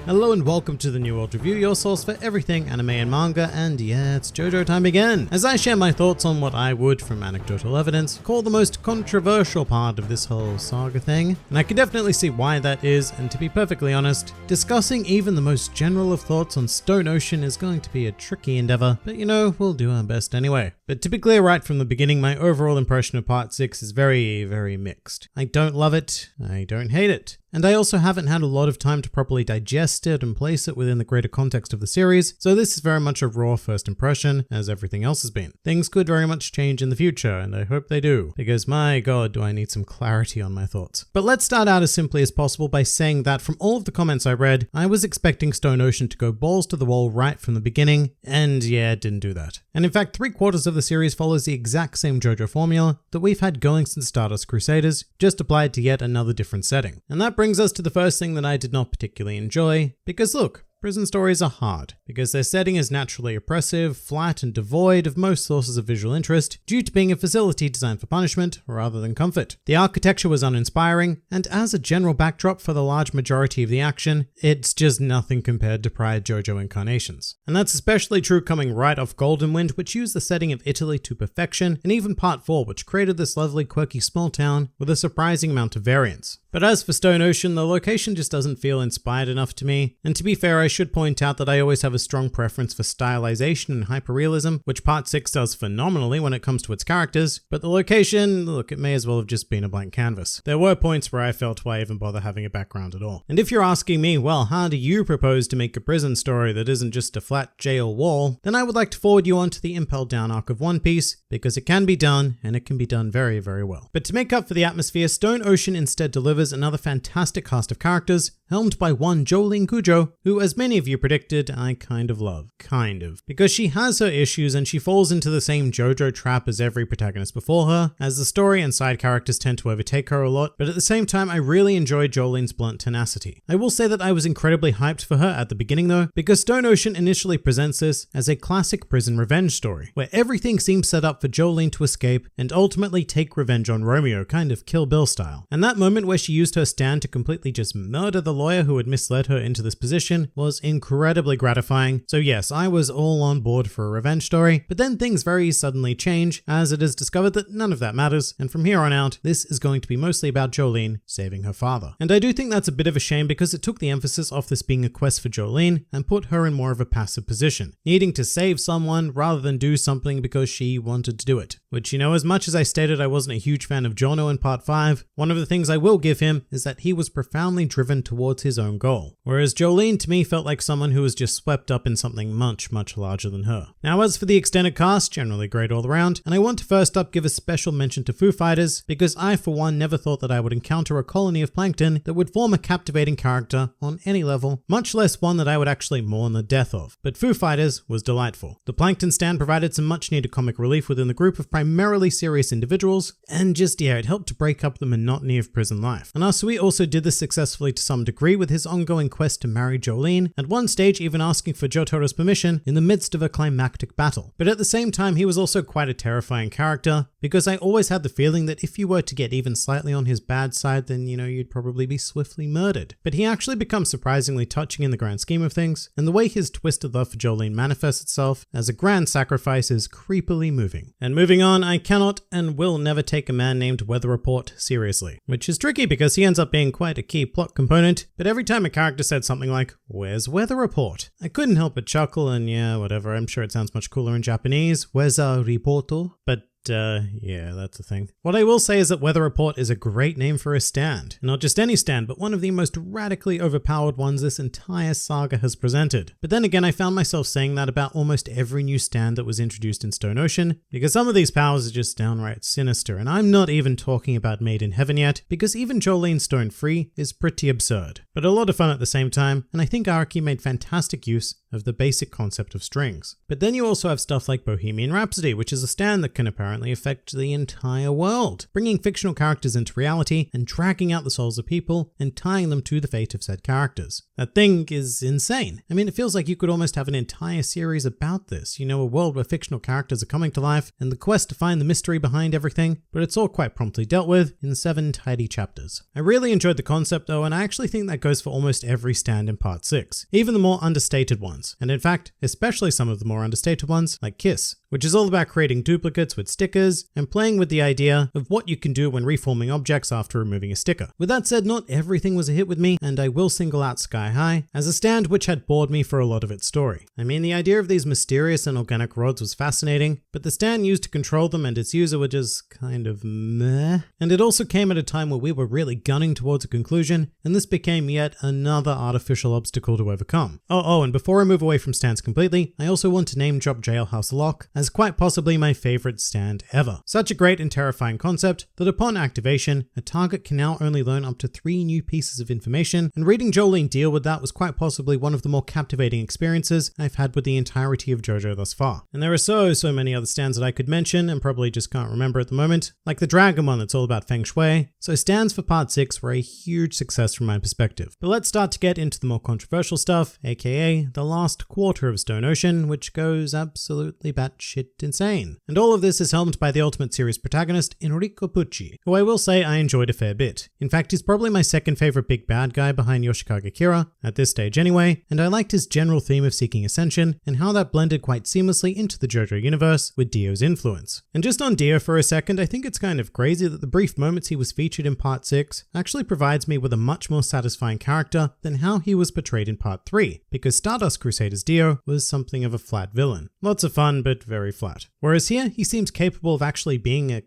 Hello and welcome to the New World Review, your source for everything anime and manga, and yeah, it's JoJo time again, as I share my thoughts on what I would, from anecdotal evidence, call the most controversial part of this whole saga thing. And I can definitely see why that is, and to be perfectly honest, discussing even the most general of thoughts on Stone Ocean is going to be a tricky endeavor, but you know, we'll do our best anyway. But to be clear right from the beginning, my overall impression of Part 6 is very, very mixed. I don't love it, I don't hate it. And I also haven't had a lot of time to properly digest it and place it within the greater context of the series, so this is very much a raw first impression, as everything else has been. Things could very much change in the future, and I hope they do, because my god do I need some clarity on my thoughts. But let's start out as simply as possible by saying that from all of the comments I read, I was expecting Stone Ocean to go balls to the wall right from the beginning, and yeah, it didn't do that. And in fact, 3/4 of the series follows the exact same JoJo formula that we've had going since Stardust Crusaders, just applied to yet another different setting. And that brings us to the first thing that I did not particularly enjoy, because look, prison stories are hard, because their setting is naturally oppressive, flat, and devoid of most sources of visual interest due to being a facility designed for punishment rather than comfort. The architecture was uninspiring, and as a general backdrop for the large majority of the action, it's just nothing compared to prior JoJo incarnations. And that's especially true coming right off Golden Wind, which used the setting of Italy to perfection, and even Part 4, which created this lovely quirky small town with a surprising amount of variance. But as for Stone Ocean, the location just doesn't feel inspired enough to me, and to be fair, I should point out that I always have a strong preference for stylization and hyperrealism, which Part 6 does phenomenally when it comes to its characters, but the location, look, it may as well have just been a blank canvas. There were points where I felt why even bother having a background at all. And if you're asking me, well, how do you propose to make a prison story that isn't just a flat jail wall, then I would like to forward you on to the Impel Down arc of One Piece, because it can be done, and it can be done very, very well. But to make up for the atmosphere, Stone Ocean instead delivers another fantastic cast of characters, helmed by one Jolene Cujo, who, as many of you predicted, I kind of love. Kind of. Because she has her issues and she falls into the same JoJo trap as every protagonist before her, as the story and side characters tend to overtake her a lot, but at the same time I really enjoyed Jolene's blunt tenacity. I will say that I was incredibly hyped for her at the beginning though, because Stone Ocean initially presents this as a classic prison revenge story, where everything seems set up for Jolene to escape and ultimately take revenge on Romeo, kind of Kill Bill style. And that moment where she used her stand to completely just murder the lawyer who had misled her into this position was incredibly gratifying. So yes, I was all on board for a revenge story, but then things very suddenly change as it is discovered that none of that matters, and from here on out, this is going to be mostly about Jolene saving her father. And I do think that's a bit of a shame because it took the emphasis off this being a quest for Jolene and put her in more of a passive position, needing to save someone rather than do something because she wanted to do it. Which, you know, as much as I stated I wasn't a huge fan of Jono in Part 5, one of the things I will give him is that he was profoundly driven towards his own goal. Whereas Jolene to me felt like someone who was just swept up in something much, much larger than her. Now as for the extended cast, generally great all around, and I want to first up give a special mention to Foo Fighters, because I for one never thought that I would encounter a colony of plankton that would form a captivating character on any level, much less one that I would actually mourn the death of. But Foo Fighters was delightful. The plankton stand provided some much needed comic relief within the group of primarily serious individuals, and just yeah, it helped to break up the monotony of prison life. And Asui also did this successfully to some degree with his ongoing quest to marry Jolene, at one stage even asking for Jotaro's permission in the midst of a climactic battle. But at the same time, he was also quite a terrifying character, because I always had the feeling that if you were to get even slightly on his bad side, then you know, you'd probably be swiftly murdered. But he actually becomes surprisingly touching in the grand scheme of things, and the way his twisted love for Jolene manifests itself as a grand sacrifice is creepily moving. And moving on, I cannot and will never take a man named Weather Report seriously, which is tricky because he ends up being quite a key plot component, but every time a character said something like, "Where's Weather Report?" I couldn't help but chuckle, and yeah, whatever, I'm sure it sounds much cooler in Japanese, "Weather Reporto," but yeah, that's a thing. What I will say is that Weather Report is a great name for a stand. Not just any stand, but one of the most radically overpowered ones this entire saga has presented. But then again, I found myself saying that about almost every new stand that was introduced in Stone Ocean, because some of these powers are just downright sinister, and I'm not even talking about Made in Heaven yet, because even Jolene Stone Free is pretty absurd. But a lot of fun at the same time, and I think Araki made fantastic use of the basic concept of strings. But then you also have stuff like Bohemian Rhapsody, which is a stand that can apparently affect the entire world, bringing fictional characters into reality and dragging out the souls of people and tying them to the fate of said characters. That thing is insane. I mean, it feels like you could almost have an entire series about this, you know, a world where fictional characters are coming to life and the quest to find the mystery behind everything, but it's all quite promptly dealt with in 7 tidy chapters. I really enjoyed the concept though, and I actually think that goes for almost every stand in part 6, even the more understated ones, and in fact, especially some of the more understated ones like Kiss, which is all about creating duplicates with stickers and playing with the idea of what you can do when reforming objects after removing a sticker. With that said, not everything was a hit with me, and I will single out Sky High as a stand which had bored me for a lot of its story. I mean, the idea of these mysterious and organic rods was fascinating, but the stand used to control them and its user were just kind of meh. And it also came at a time where we were really gunning towards a conclusion, and this became yet another artificial obstacle to overcome. Oh, and before I move away from stands completely, I also want to name drop Jailhouse Lock as quite possibly my favorite stand ever. Such a great and terrifying concept that upon activation, a target can now only learn up to 3 new pieces of information, and reading Jolene deal with that was quite possibly one of the more captivating experiences I've had with the entirety of JoJo thus far. And there are so many other stands that I could mention and probably just can't remember at the moment, like the Dragon one that's all about Feng Shui. So stands for part 6 were a huge success from my perspective. But let's start to get into the more controversial stuff, aka the last quarter of Stone Ocean, which goes absolutely batshit insane. And all of this is helmed by the Ultimate Series protagonist Enrico Pucci, who I will say I enjoyed a fair bit. In fact, he's probably my second favorite big bad guy behind Yoshikage Kira, at this stage anyway, and I liked his general theme of seeking ascension and how that blended quite seamlessly into the JoJo universe with Dio's influence. And just on Dio for a second, I think it's kind of crazy that the brief moments he was featured in part 6 actually provides me with a much more satisfying character than how he was portrayed in part 3, because Stardust Crusader's Dio was something of a flat villain. Lots of fun, but very flat. Whereas here, he seems capable of actually being a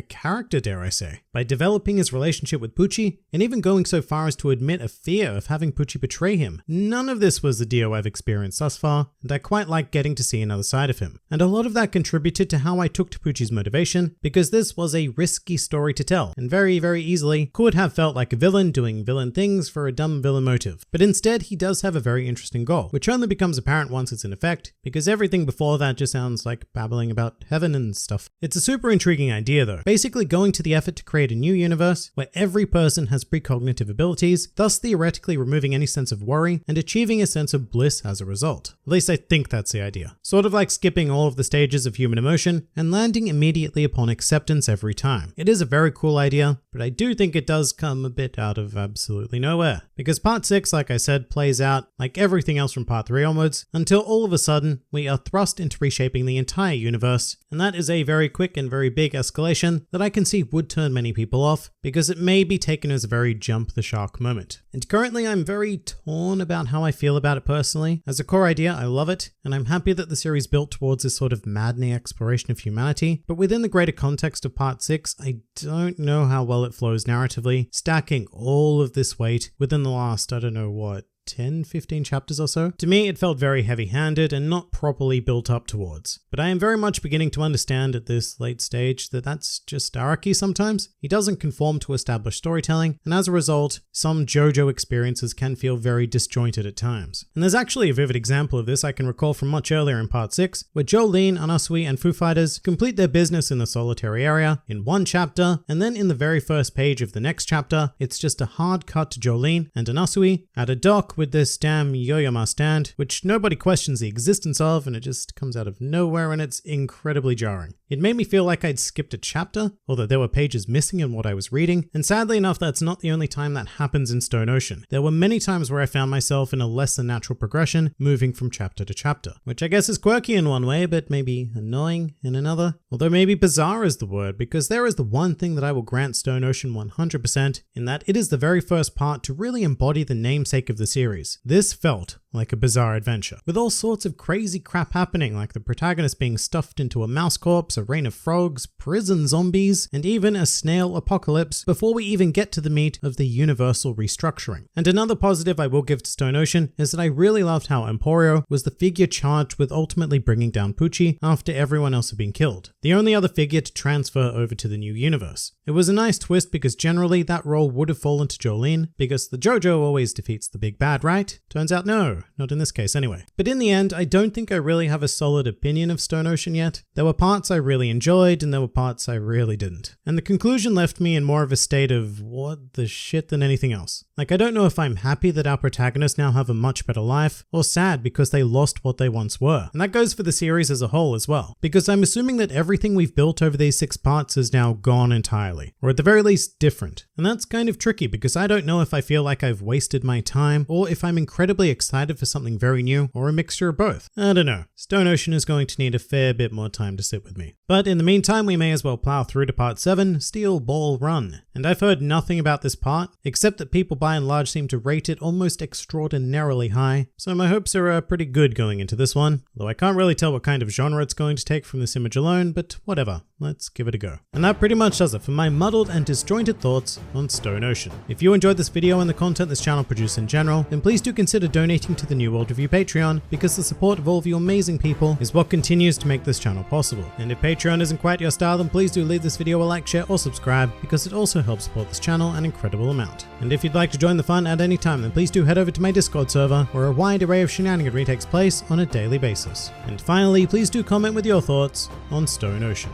character, dare I say, by developing his relationship with Pucci and even going so far as to admit a fear of having Pucci betray him. None of this was the Dio I've experienced thus far, and I quite like getting to see another side of him. And a lot of that contributed to how I took to Pucci's motivation, because this was a risky story to tell, and very easily could have felt like a villain doing villain things for a dumb villain motive. But instead, he does have a very interesting goal, which only becomes apparent once it's in effect, because everything before that just sounds like babbling about heaven and stuff. It's a super intriguing idea though, basically going to the effort to create a new universe where every person has precognitive abilities, thus theoretically removing any sense of worry and achieving a sense of bliss as a result. At least I think that's the idea. Sort of like skipping all of the stages of human emotion and landing immediately upon acceptance every time. It is a very cool idea, but I do think it does come a bit out of absolutely nowhere. Because part 6, like I said, plays out like everything else from part 3 onwards, until all of a sudden we are thrust into reshaping the entire universe, and that is a very quick and very big escalation that I can see would turn many people off, because it may be taken as a very jump the shark moment. And currently I'm very torn about how I feel about it personally. As a core idea, I love it, and I'm happy that the series built towards this sort of maddening exploration of humanity, but within the greater context of part 6, I don't know how well it flows narratively, stacking all of this weight within the last, I don't know what, 10-15 chapters or so. To me, it felt very heavy-handed and not properly built up towards. But I am very much beginning to understand at this late stage that that's just Araki sometimes. He doesn't conform to established storytelling, and as a result, some JoJo experiences can feel very disjointed at times. And there's actually a vivid example of this I can recall from much earlier in part 6, where Jolene, Anasui, and Foo Fighters complete their business in the solitary area in one chapter, and then in the very first page of the next chapter, it's just a hard cut to Jolene and Anasui at a dock with this damn Yoyama stand, which nobody questions the existence of, and it just comes out of nowhere, and it's incredibly jarring. It made me feel like I'd skipped a chapter, although there were pages missing in what I was reading, and sadly enough, that's not the only time that happens in Stone Ocean. There were many times where I found myself in a less than natural progression, moving from chapter to chapter, which I guess is quirky in one way, but maybe annoying in another. Although maybe bizarre is the word, because there is the one thing that I will grant Stone Ocean 100%, in that it is the very first part to really embody the namesake of the series. This felt like a bizarre adventure, with all sorts of crazy crap happening, like the protagonist being stuffed into a mouse corpse, a rain of frogs, prison zombies, and even a snail apocalypse before we even get to the meat of the universal restructuring. And another positive I will give to Stone Ocean is that I really loved how Emporio was the figure charged with ultimately bringing down Pucci after everyone else had been killed, the only other figure to transfer over to the new universe. It was a nice twist because generally that role would have fallen to Jolene, because the JoJo always defeats the big bad, right? Turns out no, not in this case anyway. But in the end, I don't think I really have a solid opinion of Stone Ocean yet. There were parts I really enjoyed and there were parts I really didn't. And the conclusion left me in more of a state of what the shit than anything else. Like, I don't know if I'm happy that our protagonists now have a much better life, or sad because they lost what they once were. And that goes for the series as a whole as well, because I'm assuming that everything we've built over these 6 parts is now gone entirely, or at the very least different. And that's kind of tricky because I don't know if I feel like I've wasted my time, or if I'm incredibly excited for something very new, or a mixture of both. I don't know. Stone Ocean is going to need a fair bit more time to sit with me. But in the meantime, we may as well plow through to part 7, Steel Ball Run. And I've heard nothing about this part, except that people by and large seem to rate it almost extraordinarily high, so my hopes are pretty good going into this one, though I can't really tell what kind of genre it's going to take from this image alone, but whatever, let's give it a go. And that pretty much does it for my muddled and disjointed thoughts on Stone Ocean. If you enjoyed this video and the content this channel produces in general, then please do consider donating to the New World Review Patreon, because the support of all of you amazing people is what continues to make this channel possible. And if Patreon isn't quite your style, then please do leave this video a like, share, or subscribe, because it also helps support this channel an incredible amount. And if you'd like to join the fun at any time, then please do head over to my Discord server, where a wide array of shenaniganry takes place on a daily basis. And finally, please do comment with your thoughts on Stone Ocean.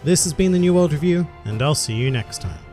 This has been the New World Review, and I'll see you next time.